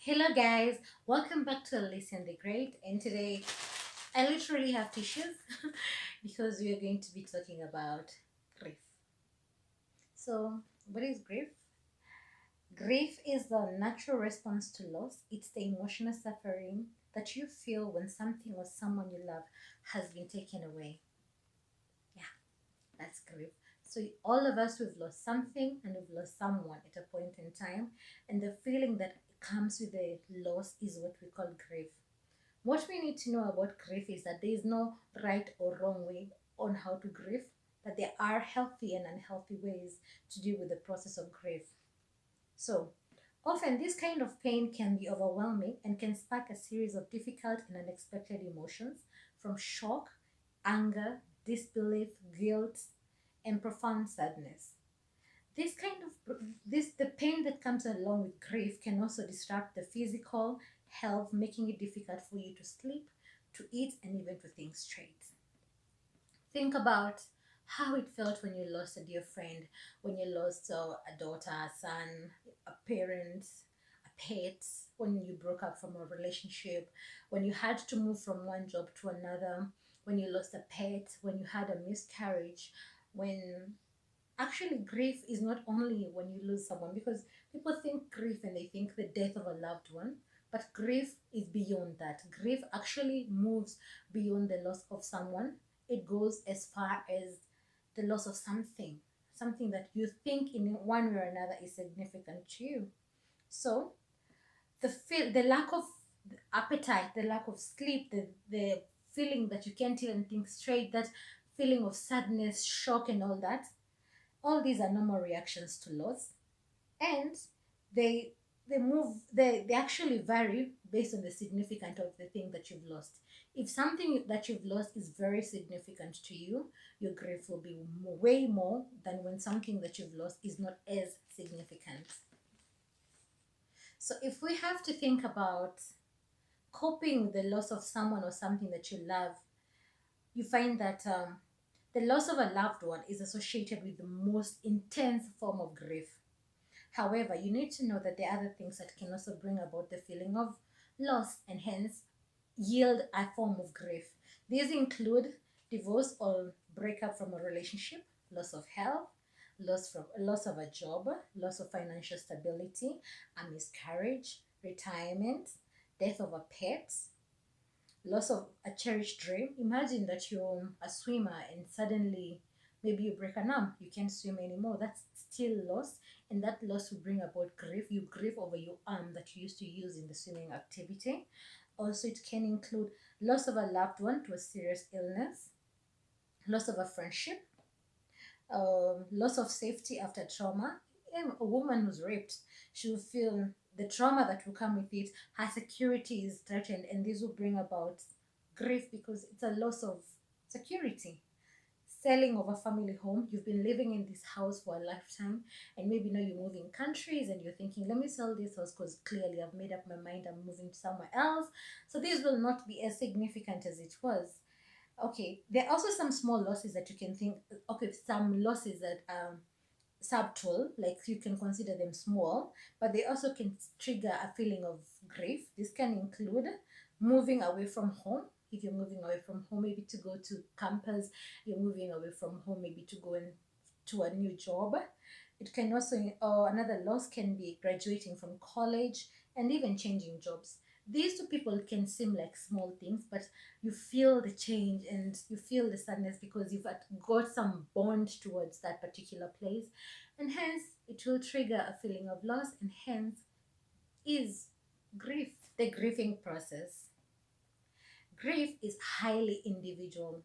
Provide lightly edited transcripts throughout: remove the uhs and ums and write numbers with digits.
Hello guys, welcome back to Elysian the Great, and today I literally have tissues because we are going to be talking about grief. So, what is grief? Grief is the natural response to loss. It's the emotional suffering that you feel when something or someone you love has been taken away. Yeah, that's grief. So all of us, we've lost something and we've lost someone at a point in time, and the feeling that comes with the loss is what we call grief. What we need to know about grief is that there is no right or wrong way on how to grieve, but there are healthy and unhealthy ways to deal with the process of grief. So, often this kind of pain can be overwhelming and can spark a series of difficult and unexpected emotions from shock, anger, disbelief, guilt, and profound sadness. This kind of the pain that comes along with grief can also disrupt the physical health, making it difficult for you to sleep, to eat, and even to think straight. Think about how it felt when you lost a dear friend, when you lost a daughter, a son, a parent, a pet, when you broke up from a relationship, when you had to move from one job to another, when you lost a pet, when you had a miscarriage, when actually grief is not only when you lose someone, because people think grief and they think the death of a loved one, but grief is beyond that. Grief actually moves beyond the loss of someone. It goes as far as the loss of something that you think in one way or another is significant to you. So the lack of appetite, the lack of sleep, the feeling that you can't even think straight, that feeling of sadness, shock, and all these are normal reactions to loss, and they they actually vary based on the significance of the thing that you've lost. If something that you've lost is very significant to you, your grief will be way more than when something that you've lost is not as significant. So if we have to think about coping with the loss of someone or something that you love, you find that the loss of a loved one is associated with the most intense form of grief. However, you need to know that there are other things that can also bring about the feeling of loss and hence yield a form of grief. These include divorce or breakup from a relationship, loss of health, loss of a job, loss of financial stability, a miscarriage, retirement, death of a pet, loss of a cherished dream. Imagine that you're a swimmer and suddenly maybe you break an arm, you can't swim anymore. That's still loss, and that loss will bring about grief. You grieve over your arm that you used to use in the swimming activity. Also, it can include loss of a loved one to a serious illness, loss of a friendship, loss of safety after trauma. A woman who's raped, she will feel the trauma that will come with it. Her security is threatened, and this will bring about grief because it's a loss of security. Selling of a family home, you've been living in this house for a lifetime, and maybe now you're moving countries and you're thinking, let me sell this house because clearly I've made up my mind, I'm moving somewhere else. So this will not be as significant as it was. Okay, there are also some small losses that you can think, okay, some losses that subtle, like you can consider them small, but they also can trigger a feeling of grief. This can include moving away from home. If you're moving away from home, maybe to go to campus, you're moving away from home, maybe to go in to a new job. It can also, or another loss can be graduating from college and even changing jobs. These two people can seem like small things, but you feel the change and you feel the sadness because you've got some bond towards that particular place, and hence it will trigger a feeling of loss, and hence is grief. The grieving process. Grief is highly individual.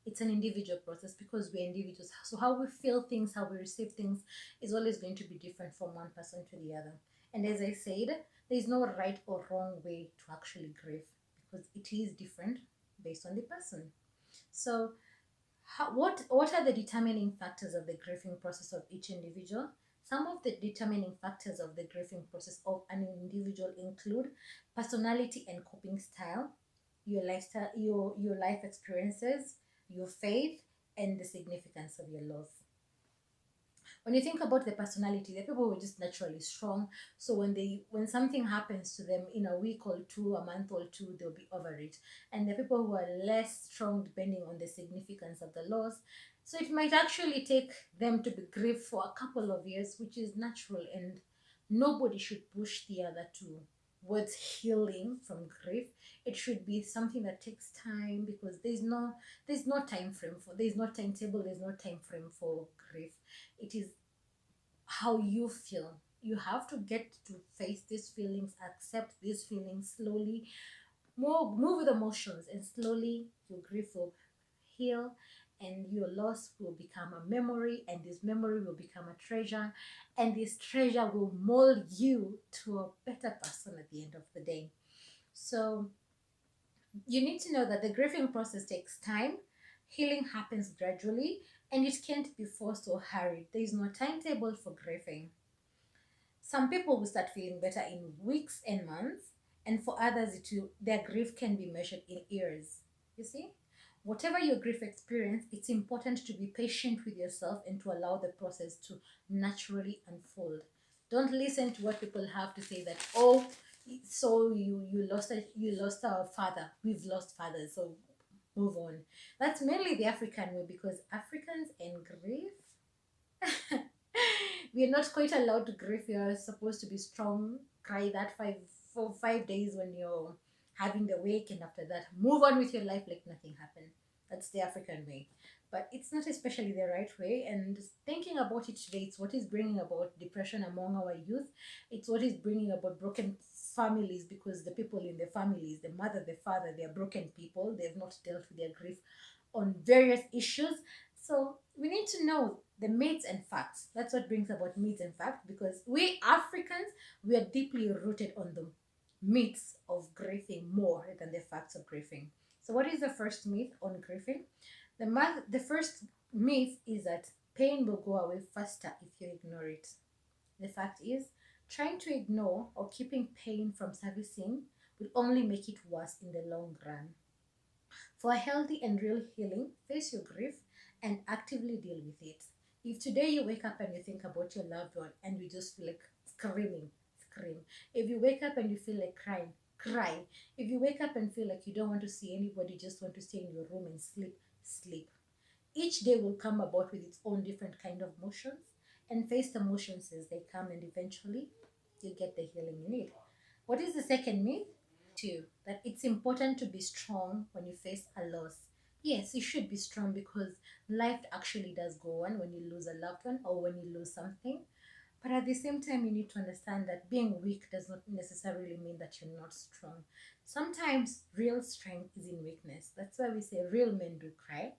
It's an individual process because we're individuals. So how we feel things, how we receive things is always going to be different from one person to the other. And as I said, there is no right or wrong way to actually grieve because it is different based on the person. So what are the determining factors of the grieving process of each individual? Some of the determining factors of the grieving process of an individual include personality and coping style, your lifestyle, your life experiences, your faith, and the significance of your loss. When you think about the personality, the people who are just naturally strong. So when something happens to them in a week or two, a month or two, they'll be over it. And the people who are less strong, depending on the significance of the loss, so it might actually take them to be grieved for a couple of years, which is natural, and nobody should push the other towards healing from grief. It should be something that takes time, because there's no time frame for, there's no timetable, there's no time frame for grief. It is how you feel. You have to get to face these feelings, accept these feelings slowly, move with emotions, and slowly your grief will heal, and your loss will become a memory, and this memory will become a treasure, and this treasure will mold you to a better person at the end of the day. So you need to know that the grieving process takes time, healing happens gradually, and it can't be forced or hurried. There is no timetable for grieving. Some people will start feeling better in weeks and months, and for others, their grief can be measured in years. You see? Whatever your grief experience, it's important to be patient with yourself and to allow the process to naturally unfold. Don't listen to what people have to say, that, oh, so you lost our father. We've lost fathers, so move on. That's mainly the African way, because Africans and grief, we are not quite allowed to grieve. We are supposed to be strong, cry that 5 days when you're having the wake, and after that, move on with your life like nothing happened. That's the African way. But it's not especially the right way. And thinking about it today, it's what is bringing about depression among our youth. It's what is bringing about broken families, because the people in the families, the mother, the father, they are broken people. They've not dealt with their grief on various issues. So we need to know the myths and facts. That's what brings about myths and facts, because we Africans, we are deeply rooted on the myths of grieving more than the facts of grieving. So what is the first myth on grieving? The first myth is that pain will go away faster if you ignore it. The fact is, trying to ignore or keeping pain from surfacing will only make it worse in the long run. For a healthy and real healing, face your grief and actively deal with it. If today you wake up and you think about your loved one and you just feel like screaming, scream. If you wake up and you feel like crying, cry. If you wake up and feel like you don't want to see anybody, just want to stay in your room and sleep, sleep. Each day will come about with its own different kind of motions, and face the motions as they come, and eventually you get the healing you need. What is the second myth? Too, that it's important to be strong when you face a loss. Yes, you should be strong, because life actually does go on when you lose a loved one or when you lose something. But at the same time, you need to understand that being weak does not necessarily mean that you're not strong. Sometimes real strength is in weakness. That's why we say real men do cry,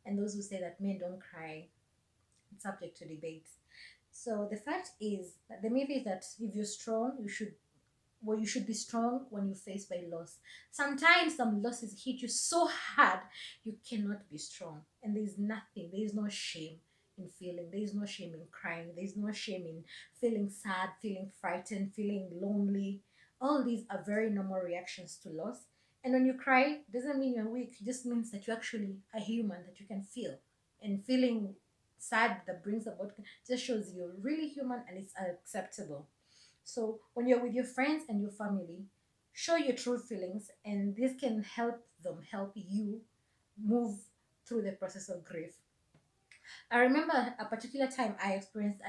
and those who say that men don't cry, it's subject to debate. So the fact is that the myth is that if you're strong, you should be strong when you're faced by loss. Sometimes some losses hit you so hard you cannot be strong, and there is no shame in feeling. There is no shame in crying. There is no shame in feeling sad, feeling frightened, feeling lonely. All these are very normal reactions to loss. And when you cry, doesn't mean you're weak. It just means that you're actually a human, that you can feel. And feeling sad that brings about just shows you're really human, and it's acceptable. So when you're with your friends and your family, show your true feelings, and this can help you move through the process of grief. I remember a particular time I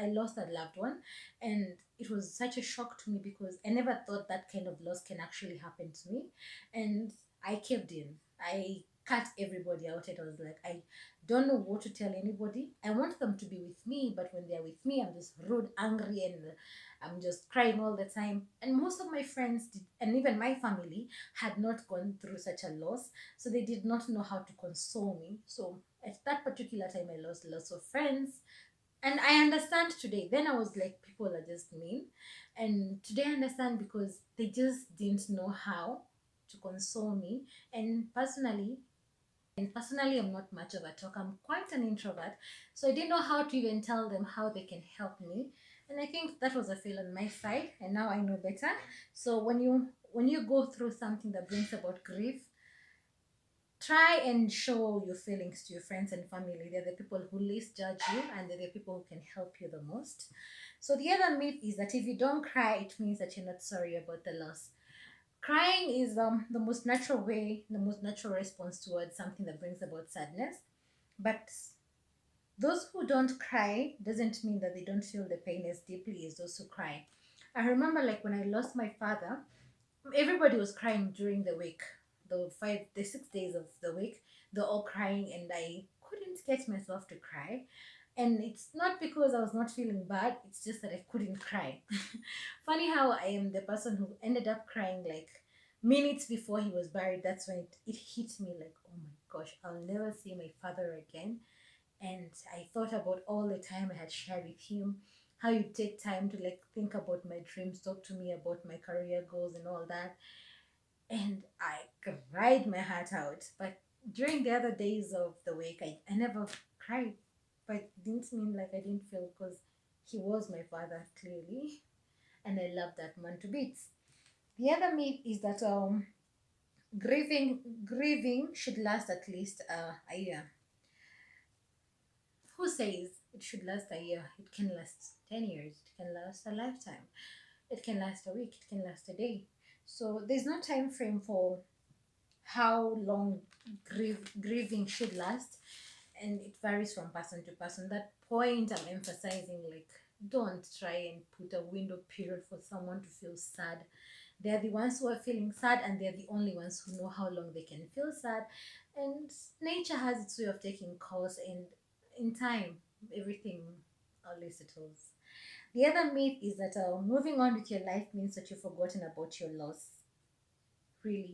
lost a loved one, and it was such a shock to me, because I never thought that kind of loss can actually happen to me. And I caved in. I cut everybody out, and I was like, I don't know what to tell anybody. I want them to be with me, but when they're with me, I'm just rude, angry, and I'm just crying all the time. And most of my friends and even my family had not gone through such a loss, so they did not know how to console me. So at that particular time, I lost lots of friends, and I understand today. Then I was like, people are just mean, and today I understand, because they just didn't know how to console me. And personally, I'm not much of a talker. I'm quite an introvert, so I didn't know how to even tell them how they can help me. And I think that was a fail on my side, and now I know better. So when you go through something that brings about grief, Try and show your feelings to your friends and family. They're the people who least judge you, and they're the people who can help you the most. So the other myth is that if you don't cry, it means that you're not sorry about the loss. Crying is the most natural way, the most natural response towards something that brings about sadness. But those who don't cry doesn't mean that they don't feel the pain as deeply as those who cry. I remember, like, when I lost my father, everybody was crying during the week, the 6 days of the week. They're all crying, and I couldn't get myself to cry. And it's not because I was not feeling bad, it's just that I couldn't cry. Funny how I am the person who ended up crying like minutes before he was buried. That's when it hit me like, oh my gosh, I'll never see my father again. And I thought about all the time I had shared with him, how you take time to like think about my dreams, talk to me about my career goals and all that. And I cried my heart out. But during the other days of the week, I never cried. But it didn't mean like I didn't feel, because he was my father clearly, and I love that man to bits. The other myth is that grieving should last at least a year. Who says it should last a year? It can last 10 years, it can last a lifetime, it can last a week, it can last a day. So there's no time frame for how long grieving should last, and it varies from person to person. That point I'm emphasizing, like, don't try and put a window period for someone to feel sad. They're the ones who are feeling sad, and they're the only ones who know how long they can feel sad. And nature has its way of taking course, and in time, everything always settles. The other myth is that moving on with your life means that you've forgotten about your loss. Really,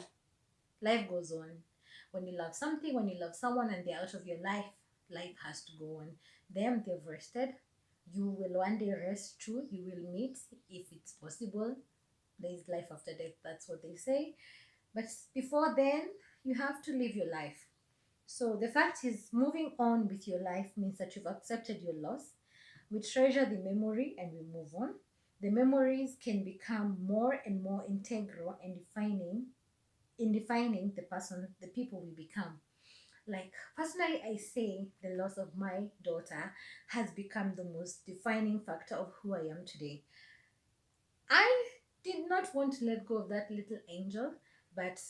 life goes on. When you love something, when you love someone and they're out of your life, life has to go on. Them, they've rested. You will one day rest too. You will meet if it's possible. There is life after death, that's what they say. But before then, you have to live your life. So the fact is, moving on with your life means that you've accepted your loss. We treasure the memory and we move on. The memories can become more and more integral and defining the person, the people we become. Like, personally, I say the loss of my daughter has become the most defining factor of who I am today. I did not want to let go of that little angel, but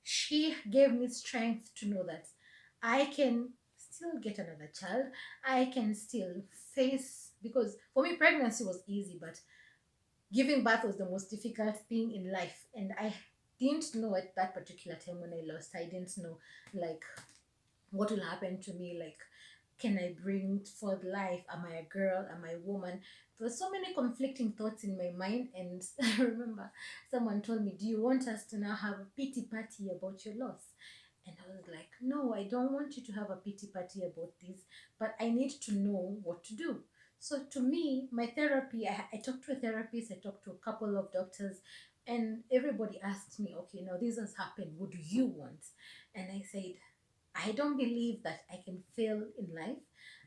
she gave me strength to know that I can still get another child. I can still face, because for me, pregnancy was easy, but giving birth was the most difficult thing in life. And I didn't know at that particular time when I lost, I didn't know, like, what will happen to me. Like, can I bring forth life? Am I a girl? Am I a woman? There were so many conflicting thoughts in my mind. And I remember someone told me, do you want us to now have a pity party about your loss? And I was like, no, I don't want you to have a pity party about this, but I need to know what to do. So to me, my therapy, I talked to a therapist, I talked to a couple of doctors, and everybody asked me, okay, now this has happened, what do you want? And I said, I don't believe that I can fail in life.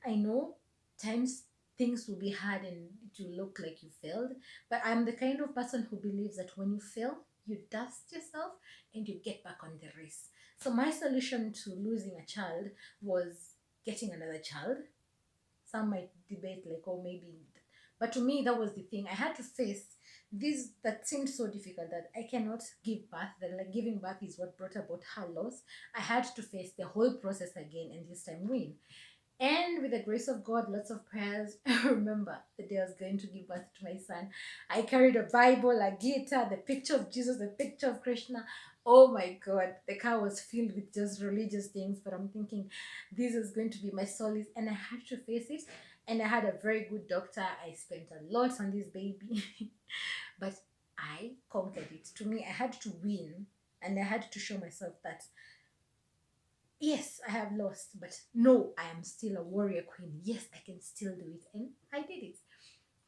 I know times things will be hard and it will look like you failed, but I'm the kind of person who believes that when you fail, you dust yourself and you get back on the race. So my solution to losing a child was getting another child. Some might debate like, oh, maybe, but to me that was the thing. I had to face this that seemed so difficult, that I cannot give birth, that like giving birth is what brought about her loss. I had to face the whole process again, and this time win. And with the grace of God, lots of prayers. I remember the day I was going to give birth to my son. I carried a Bible, a guitar, the picture of Jesus, the picture of Krishna. Oh my God, the car was filled with just religious things. But I'm thinking, this is going to be my solace. And I had to face it. And I had a very good doctor. I spent a lot on this baby. But I conquered it. To me, I had to win. And I had to show myself that yes, I have lost, but no, I am still a warrior queen. Yes, I can still do it. And I did it.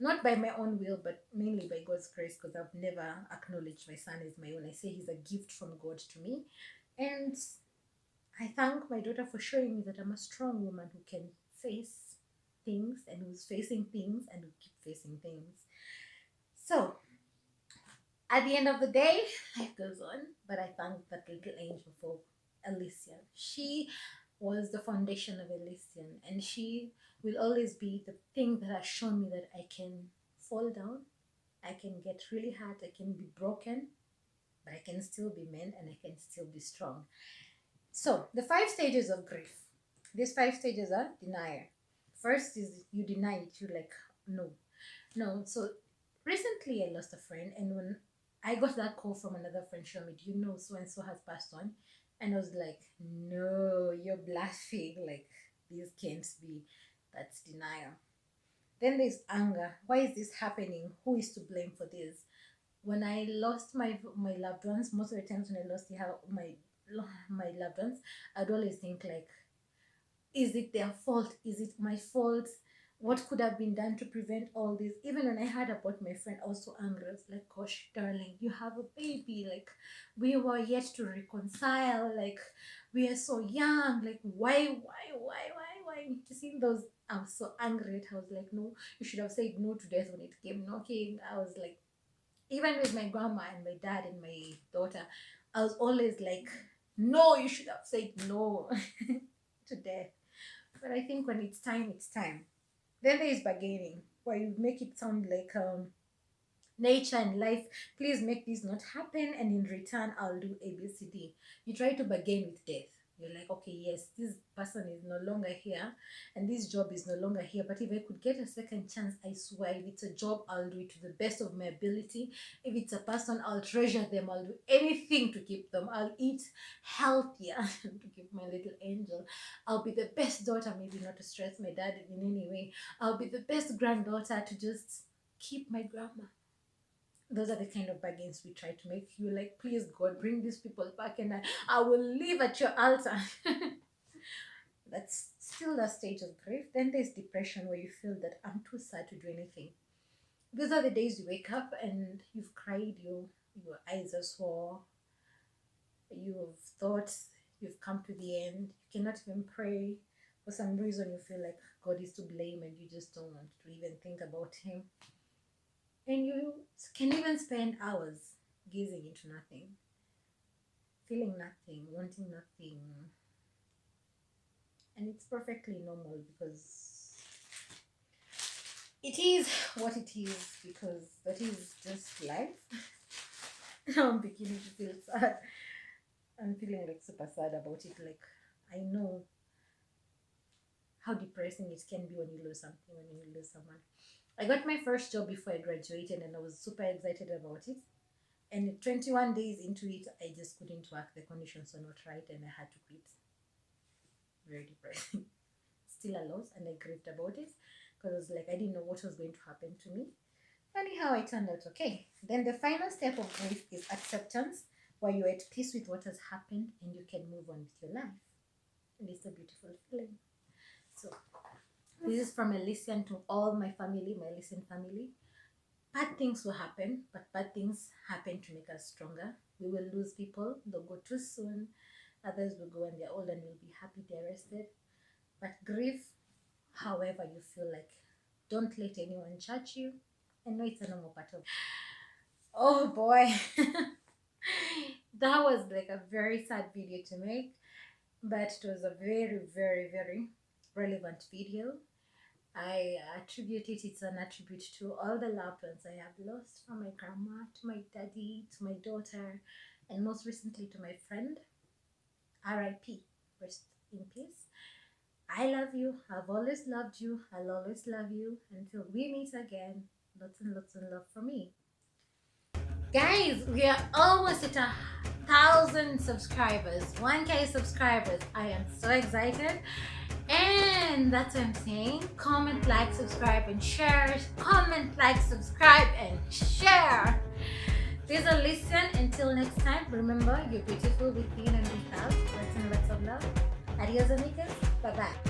Not by my own will, but mainly by God's grace, because I've never acknowledged my son as my own. I say he's a gift from God to me. And I thank my daughter for showing me that I'm a strong woman who can face things and who's facing things and who keep facing things. So, at the end of the day, life goes on, but I thank that little angel for Elysian. She was the foundation of Elysian, and she will always be the thing that has shown me that I can fall down, I can get really hurt, I can be broken, but I can still be mend and I can still be strong. So, the 5 stages of grief. These 5 stages are denial. First is you deny it, you're like, no. No. So, recently I lost a friend, and when I got that call from another friend, showing me, do you know so and so has passed on? And I was like, no, you're bluffing. Like, this can't be. That's denial. Then there's anger. Why is this happening? Who is to blame for this? When I lost my loved ones, most of the times when I lost my loved ones, I'd always think like, is it their fault? Is it my fault? What could have been done to prevent all this? Even when I heard about my friend, I was so angry. I was like, gosh, darling, you have a baby. Like, we were yet to reconcile. Like, we are so young. Like, why? You see those, I was so angry at her. I was like, no, you should have said no to death when it came knocking. I was like, even with my grandma and my dad and my daughter, I was always like, no, you should have said no to death. But I think when it's time, it's time. Then there is bargaining, where you make it sound like nature and life, please make this not happen, and in return I'll do ABCD. You try to bargain with death. You're like, okay, yes, this person is no longer here and this job is no longer here, but if I could get a second chance, I swear, if it's a job, I'll do it to the best of my ability. If it's a person, I'll treasure them. I'll do anything to keep them. I'll eat healthier to keep my little angel. I'll be the best daughter, maybe not to stress my dad in any way. I'll be the best granddaughter to just keep my grandma. Those are the kind of bargains we try to make. You like, please God, bring these people back and I will live at your altar. That's still a stage of grief. Then there's depression, where you feel that I'm too sad to do anything. Those are the days you wake up and you've cried, your eyes are sore, you've thought you've come to the end, you cannot even pray. For some reason you feel like God is to blame and you just don't want to even think about him. And you can even spend hours gazing into nothing, feeling nothing, wanting nothing. And it's perfectly normal, because it is what it is, because that is just life. Now I'm beginning to feel sad. I'm feeling like super sad about it. Like, I know how depressing it can be when you lose something, when you lose someone. I got my first job before I graduated and I was super excited about it. And 21 days into it, I just couldn't work. The conditions were not right and I had to quit. Very depressing. Still a loss, and I grieved about it because I was like, I didn't know what was going to happen to me. Anyhow, it turned out okay. Then the final step of grief is acceptance, where you're at peace with what has happened and you can move on with your life. And it's a beautiful feeling. So, this is from Elysian to all my family, my Elysian family. Bad things will happen, but bad things happen to make us stronger. We will lose people, they'll go too soon. Others will go when they're old and you'll be happy they're rested. But grief, however you feel like, don't let anyone judge you. I know it's a normal part of. Oh boy. That was like a very sad video to make, but it was a very, very, very relevant video. I attribute it, it's an attribute to all the loved ones I have lost, from my grandma to my daddy to my daughter, and most recently to my friend. R.I.P. Rest in peace. I love you. I've always loved you. I'll always love you until we meet again. Lots and lots of love for me. Guys, we are almost at 1,000 subscribers, 1K subscribers. I am so excited. And that's what I'm saying. Comment, like, subscribe, and share. Comment, like, subscribe, and share. This is Elysian. Until next time, remember, you're beautiful within and without. Lots and lots of love. Adios, amigos. Bye-bye.